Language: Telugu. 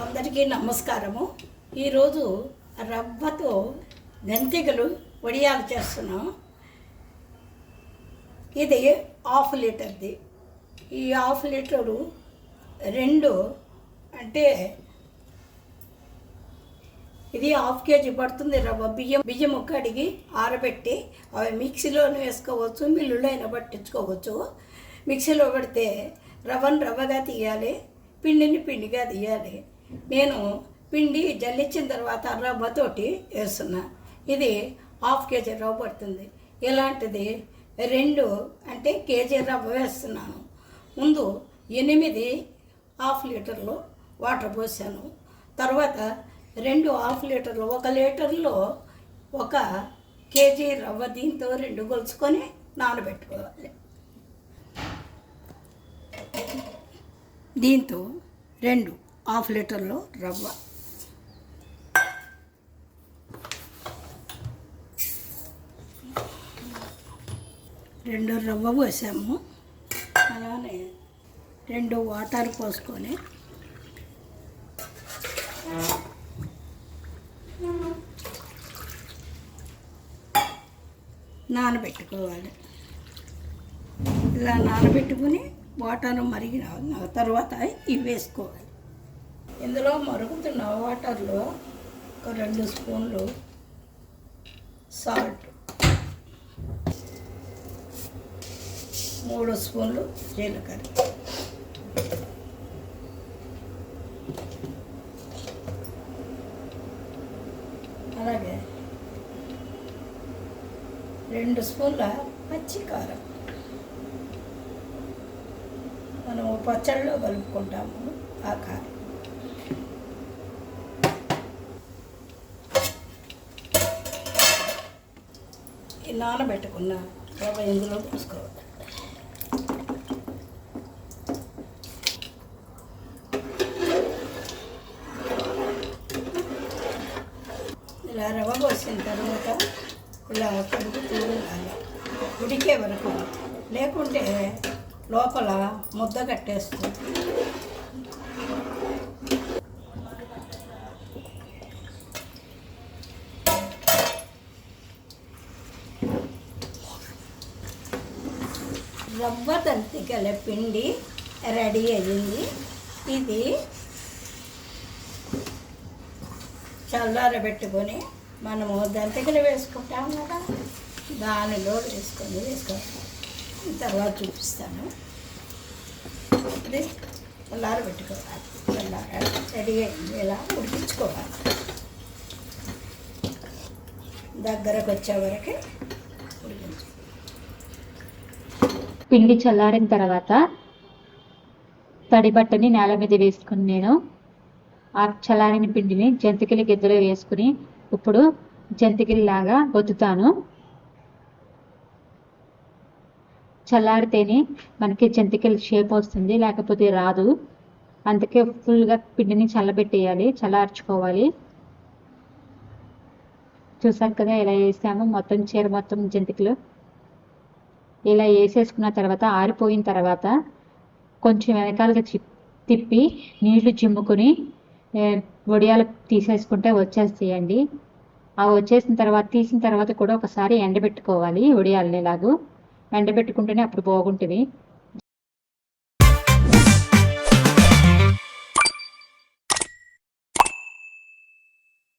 అందరికీ నమస్కారము. ఈరోజు రవ్వతో జంతికలు వడియాలు చేస్తున్నాం. ఇది 1/2 లీటర్ది. ఈ 1/2 లీటరు రెండు అంటే ఇది 1/2 కేజీ పడుతుంది రవ్వ. బియ్యం కడిగి ఆరబెట్టి అవి మిక్సీలోనే వేసుకోవచ్చు, మిల్లులో అయినా పట్టించుకోవచ్చు. మిక్సీలో పెడితే రవ్వగా తీయాలి, పిండిని పిండిగా తీయాలి. నేను పిండి జల్లించిన తర్వాత రవ్వతోటి వేస్తున్నా. ఇది 1/2 కేజీ రవ్వ పడుతుంది. ఇలాంటిది 2 అంటే కేజీ రవ్వ వేస్తున్నాను. ముందు 8 1/2 లీటర్లు వాటర్ పోసాను. తర్వాత 2 1/2 లీటర్లు, 1 లీటర్లో 1 కేజీ రవ్వ. దీంతో 2 గొలుచుకొని నానబెట్టుకోవాలి. దీంతో 2 1/2 లీటర్లో రవ్వ, రవ్వ పోసాము. అలానే 2 వాటర్ పోసుకొని నానబెట్టుకోవాలి. ఇలా నానబెట్టుకుని వాటర్ మరిగిన తర్వాత ఇవి వేసుకోవాలి. ఇందులో మరుగుతున్న వాటర్లో ఒక 2 స్పూన్లు సాల్ట్, 3 స్పూన్లు జీలకర్ర, అలాగే 2 స్పూన్ల పచ్చి కారం. మనం పచ్చడిలో కలుపుకుంటాము ఆ కారం. ఈ నానబెట్టుకున్న రవ్వ ఇందులో పోసుకోవాలి. ఇలా రవ్వ పోసిన తర్వాత ఇలా కలుపుతూ ఉండాలి ఉడికే వరకు, లేకుంటే లోపల ముద్ద కట్టేస్తుంది. రవ్వ జంతికల పిండి రెడీ అయ్యింది. ఇది చల్లారబెట్టుకొని మనము జంతికలు వేసుకుంటాం కదా, దానిలో వేసుకోవాలి. తర్వాత చూపిస్తాను. ఇది చల్లారబెట్టుకోవాలి. రెడీ అయింది. ఇలా ఉడికించుకోవాలి. దగ్గరకు వచ్చే వరకు ఉడికించుకోవాలి. పిండి చల్లారిన తర్వాత తడి బట్టని నేల మీద వేసుకుని నేను ఆ చల్లారిన పిండిని జంతికల గిద్దలో వేసుకుని ఇప్పుడు జంతికల్లాగా ఒత్తుతాను. చల్లారితేనే మనకి జంతికల షేప్ వస్తుంది, లేకపోతే రాదు. అందుకే ఫుల్గా పిండిని చల్లబెట్టేయాలి, చల్లార్చుకోవాలి. చూసారు కదా ఎలా వేసాము. మొత్తం చీర మొత్తం జంతికలు ఇలా వేసేసుకున్న తర్వాత ఆరిపోయిన తర్వాత కొంచెం వెనకాలగా తిప్పి నీళ్లు చిమ్ముకొని వడియాలు తీసేసుకుంటే వచ్చేస్తాయండి. ఆ వచ్చేసిన తర్వాత తీసిన తర్వాత కూడా ఒకసారి ఎండబెట్టుకోవాలి. వడియాలని ఎలాగో ఎండబెట్టుకుంటేనే అప్పుడు బాగుంటుంది.